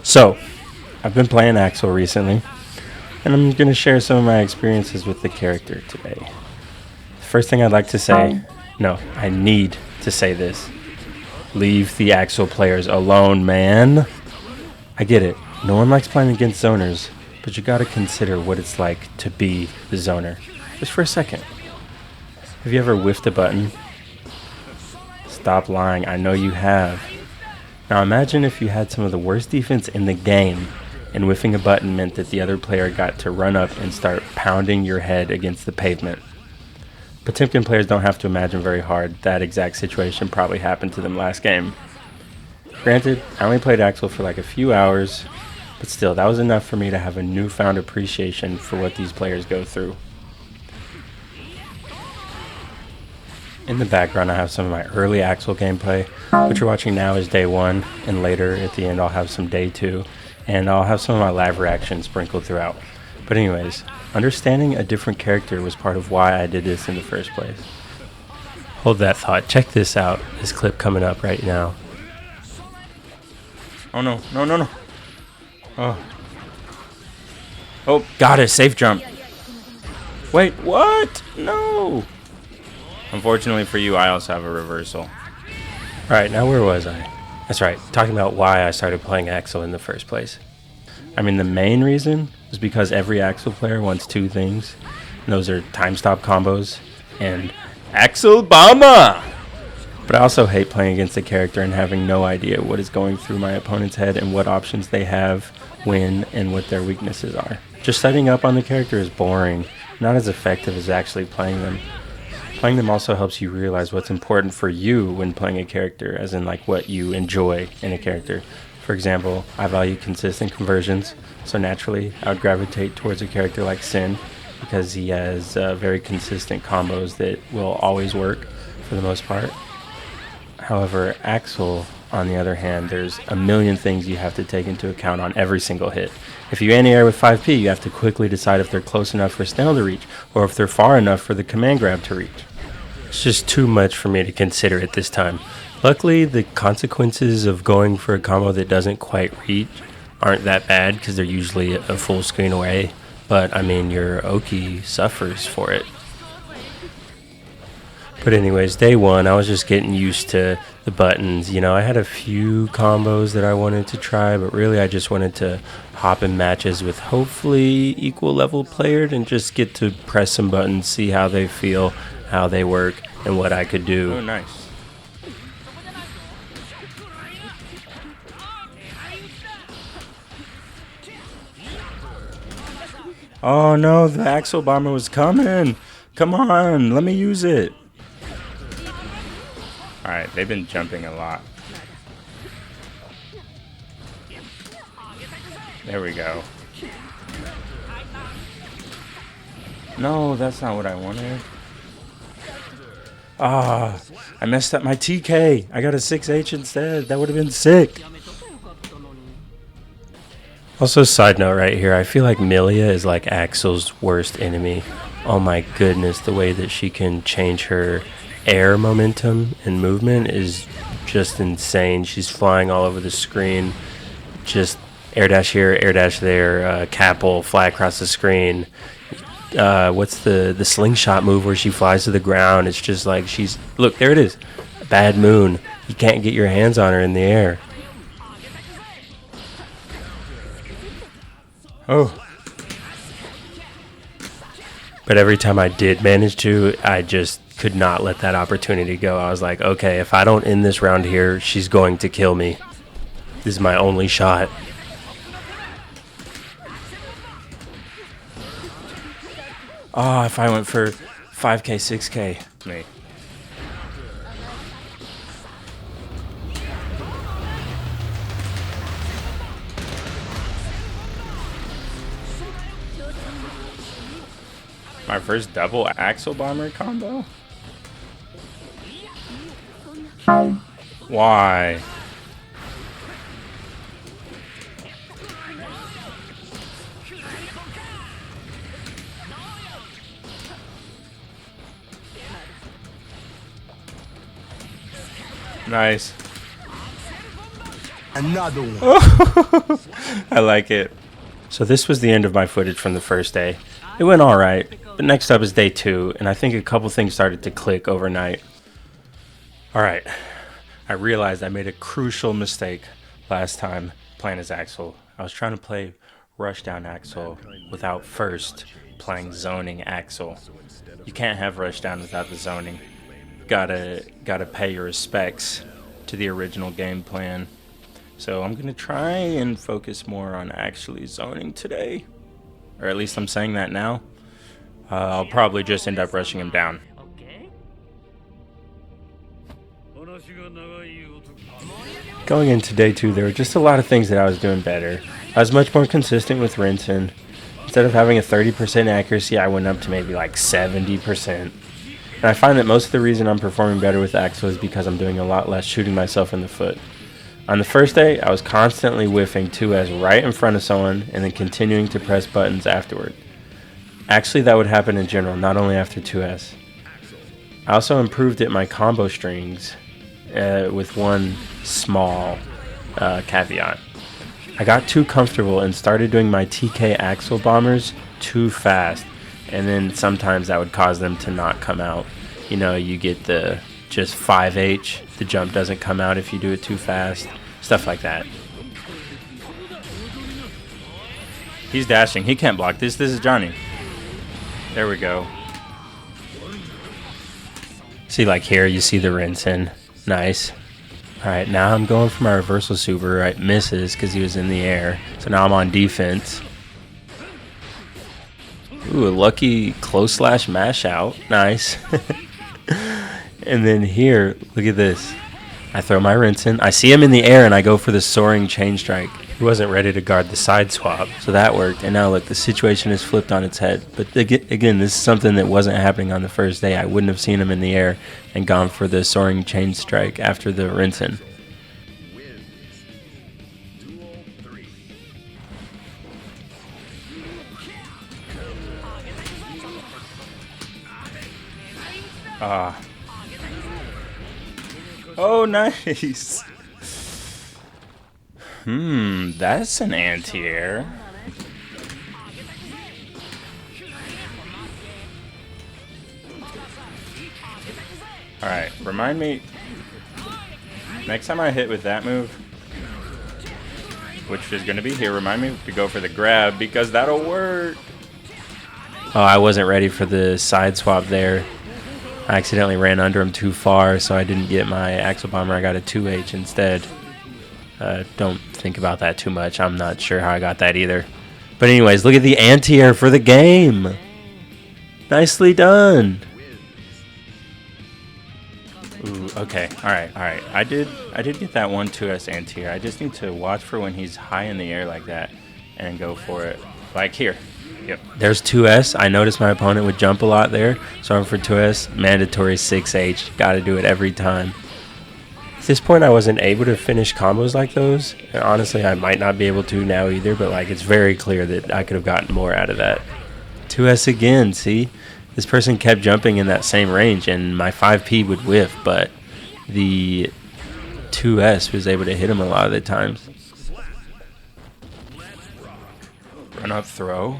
So, I've been playing Axel recently, and I'm going to share some of my experiences with the character today. The first thing I'd like to say, no, I need to say this. Leave the Axel players alone, man. I get it. No one likes playing against zoners, but you gotta consider what it's like to be the zoner. Just for a second. Have you ever whiffed a button? Stop lying, I know you have. Now imagine if you had some of the worst defense in the game, and whiffing a button meant that the other player got to run up and start pounding your head against the pavement. Potemkin players don't have to imagine very hard. That exact situation probably happened to them last game. Granted, I only played Axel for like a few hours, but still, that was enough for me to have a newfound appreciation for what these players go through. In the background, I have some of my early Axel gameplay. What you're watching now is day 1, and later at the end I'll have some day 2, and I'll have some of my live reactions sprinkled throughout. But anyways, understanding a different character was part of why I did this in the first place. Hold that thought. Check this out. This clip coming up right now. Oh no, no, no, no. Oh, got it. Safe jump. Wait, what? No. Unfortunately for you, I also have a reversal. Alright, now where was I? That's right, talking about why I started playing Axel in the first place. I mean, the main reason was because every Axel player wants 2 things. And those are time stop combos and Axel Bama! But I also hate playing against a character and having no idea what is going through my opponent's head and what options they have, when, and what their weaknesses are. Just setting up on the character is boring, not as effective as actually playing them. Playing them also helps you realize what's important for you when playing a character, as in like what you enjoy in a character. For example, I value consistent conversions, so naturally I would gravitate towards a character like Sin because he has very consistent combos that will always work for the most part. However, Axel, on the other hand, there's a million things you have to take into account on every single hit. If you anti-air with 5P, you have to quickly decide if they're close enough for Snell to reach, or if they're far enough for the command grab to reach. It's just too much for me to consider at this time. Luckily, the consequences of going for a combo that doesn't quite reach aren't that bad, because they're usually a full screen away, but I mean, your Oki suffers for it. But anyways, day 1, I was just getting used to the buttons. You know, I had a few combos that I wanted to try, but really I just wanted to hop in matches with hopefully equal level players and just get to press some buttons, see how they feel, how they work, and what I could do. Oh, nice. Oh no, the Axel Bomber was coming. Come on, let me use it. Alright, they've been jumping a lot. There we go. No, that's not what I wanted. Ah, I messed up my TK. I got a 6H instead. That would have been sick. Also, side note right here, I feel like Milia is like Axel's worst enemy. Oh my goodness, the way that she can change her air momentum and movement is just insane. She's flying all over the screen. Just air dash here, air dash there, capel, fly across the screen. What's the slingshot move where she flies to the ground? It's just like she's... Look, there it is. Bad Moon. You can't get your hands on her in the air. Oh. But every time I did manage to, I just could not let that opportunity go. I was like, okay, if I don't end this round here, she's going to kill me. This is my only shot. Oh, if I went for 5K, 6K. Me. My first double Axel Bomber combo? Why? Nice. Another one. I like it. So this was the end of my footage from the first day. It went alright, but next up is day 2, and I think a couple things started to click overnight. Alright, I realized I made a crucial mistake last time playing as Axel. I was trying to play Rushdown Axel without first playing Zoning Axel. You can't have Rushdown without the zoning. Gotta pay your respects to the original game plan. So I'm gonna try and focus more on actually zoning today, or at least I'm saying that now. I'll probably just end up rushing him down. Going into day 2, there were just a lot of things that I was doing better. I was much more consistent with rinsing. Instead of having a 30% accuracy, I went up to maybe like 70%. And I find that most of the reason I'm performing better with Axel is because I'm doing a lot less shooting myself in the foot. On the first day, I was constantly whiffing 2S right in front of someone and then continuing to press buttons afterward. Actually, that would happen in general, not only after 2S. I also improved at my combo strings with one small caveat. I got too comfortable and started doing my TK Axel bombers too fast, and then sometimes that would cause them to not come out. You know, you get the just 5H, the jump doesn't come out if you do it too fast, stuff like that. He's dashing, he can't block this is Johnny. There we go. See, like here, you see the rinsing. Nice. Alright, now I'm going for my reversal super. Right, misses because he was in the air. So now I'm on defense. Ooh, a lucky close slash mash out. Nice. And then here, look at this. I throw my rinsing. I see him in the air and I go for the soaring chain strike. He wasn't ready to guard the side swap, so that worked. And now look, the situation is flipped on its head. But again, this is something that wasn't happening on the first day. I wouldn't have seen him in the air and gone for the soaring chain strike after the rinsing. Oh, nice. That's an anti-air. Alright, remind me. Next time I hit with that move, which is going to be here, remind me to go for the grab because that'll work. Oh, I wasn't ready for the side swap there. I accidentally ran under him too far, so I didn't get my Axel Bomber. I got a 2H instead. Don't think about that too much. I'm not sure how I got that either. But anyways, look at the anti-air for the game. Nicely done. Ooh, okay. All right. I did get that 1-2S anti-air. I just need to watch for when he's high in the air like that and go for it. Like here. Yep. There's 2S. I noticed my opponent would jump a lot there, so I'm for 2S. Mandatory 6H. Got to do it every time. At this point, I wasn't able to finish combos like those. And honestly, I might not be able to now either, but like it's very clear that I could have gotten more out of that. 2S again, see? This person kept jumping in that same range, and my 5P would whiff, but the 2S was able to hit him a lot of the times. Run up throw.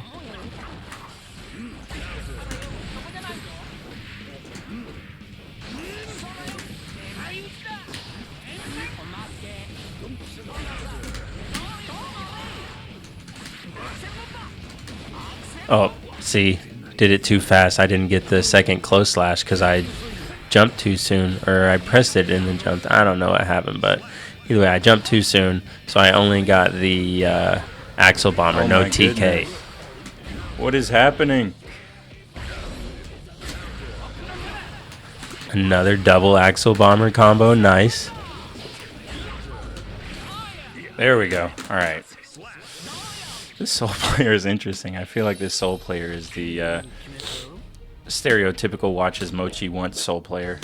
Oh, see, did it too fast. I didn't get the second close slash because I jumped too soon, or I pressed it and then jumped. I don't know what happened, but either way, I jumped too soon, so I only got the Axel Bomber, oh, no TK. Goodness. What is happening? Another double Axel Bomber combo, nice. There we go. All right. This Soul player is interesting. I feel like this Soul player is the stereotypical watch as Mochi wants Soul player.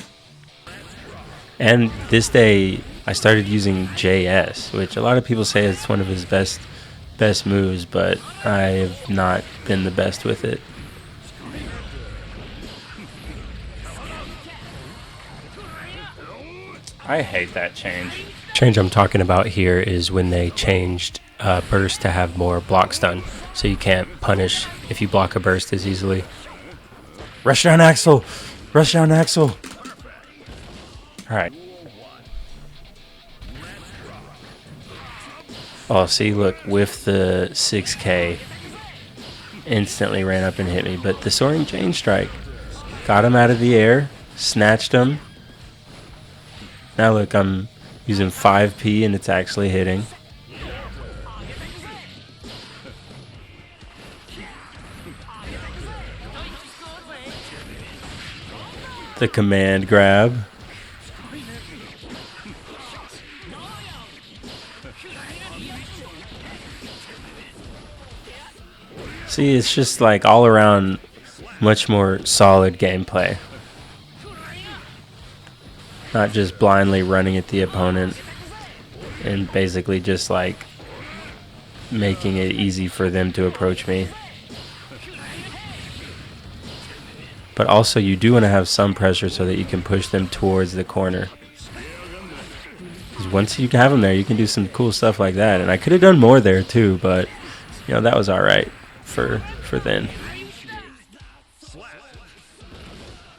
And this day, I started using JS, which a lot of people say is one of his best moves, but I have not been the best with it. I hate that change. change I'm talking about here is when they changed burst to have more block stun, so you can't punish if you block a burst as easily. Rush down Axel! Rush down Axel! Alright. Oh, see, look, with the 6K, instantly ran up and hit me. But the Soaring Chain Strike got him out of the air, snatched him. Now look, I'm using 5P and it's actually hitting. The command grab. See, it's just like all around much more solid gameplay. Not just blindly running at the opponent and basically just like making it easy for them to approach me. But also you do want to have some pressure so that you can push them towards the corner. Because once you have them there, you can do some cool stuff like that. And I could have done more there too, but you know, that was alright for then.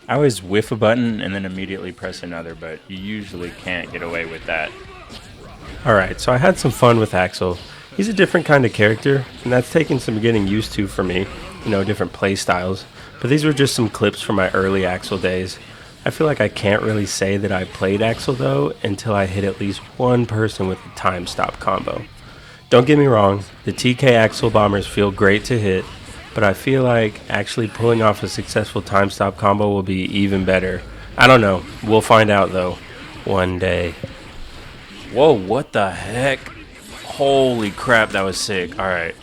I always whiff a button and then immediately press another, but you usually can't get away with that. Alright, so I had some fun with Axel. He's a different kind of character, and that's taken some getting used to for me, you know, different play styles. But these were just some clips from my early Axel days. I feel like I can't really say that I played Axel though until I hit at least one person with a time stop combo. Don't get me wrong, the TK Axel bombers feel great to hit, but I feel like actually pulling off a successful time stop combo will be even better. I don't know, we'll find out though, one day. Whoa, what the heck? Holy crap, that was sick. Alright,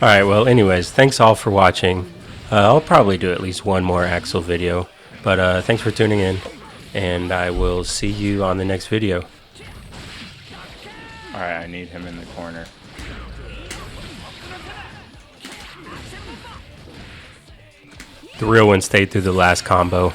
well anyways, thanks all for watching. I'll probably do at least one more Axel video, but thanks for tuning in, and I will see you on the next video. Alright, I need him in the corner. The real one stayed through the last combo.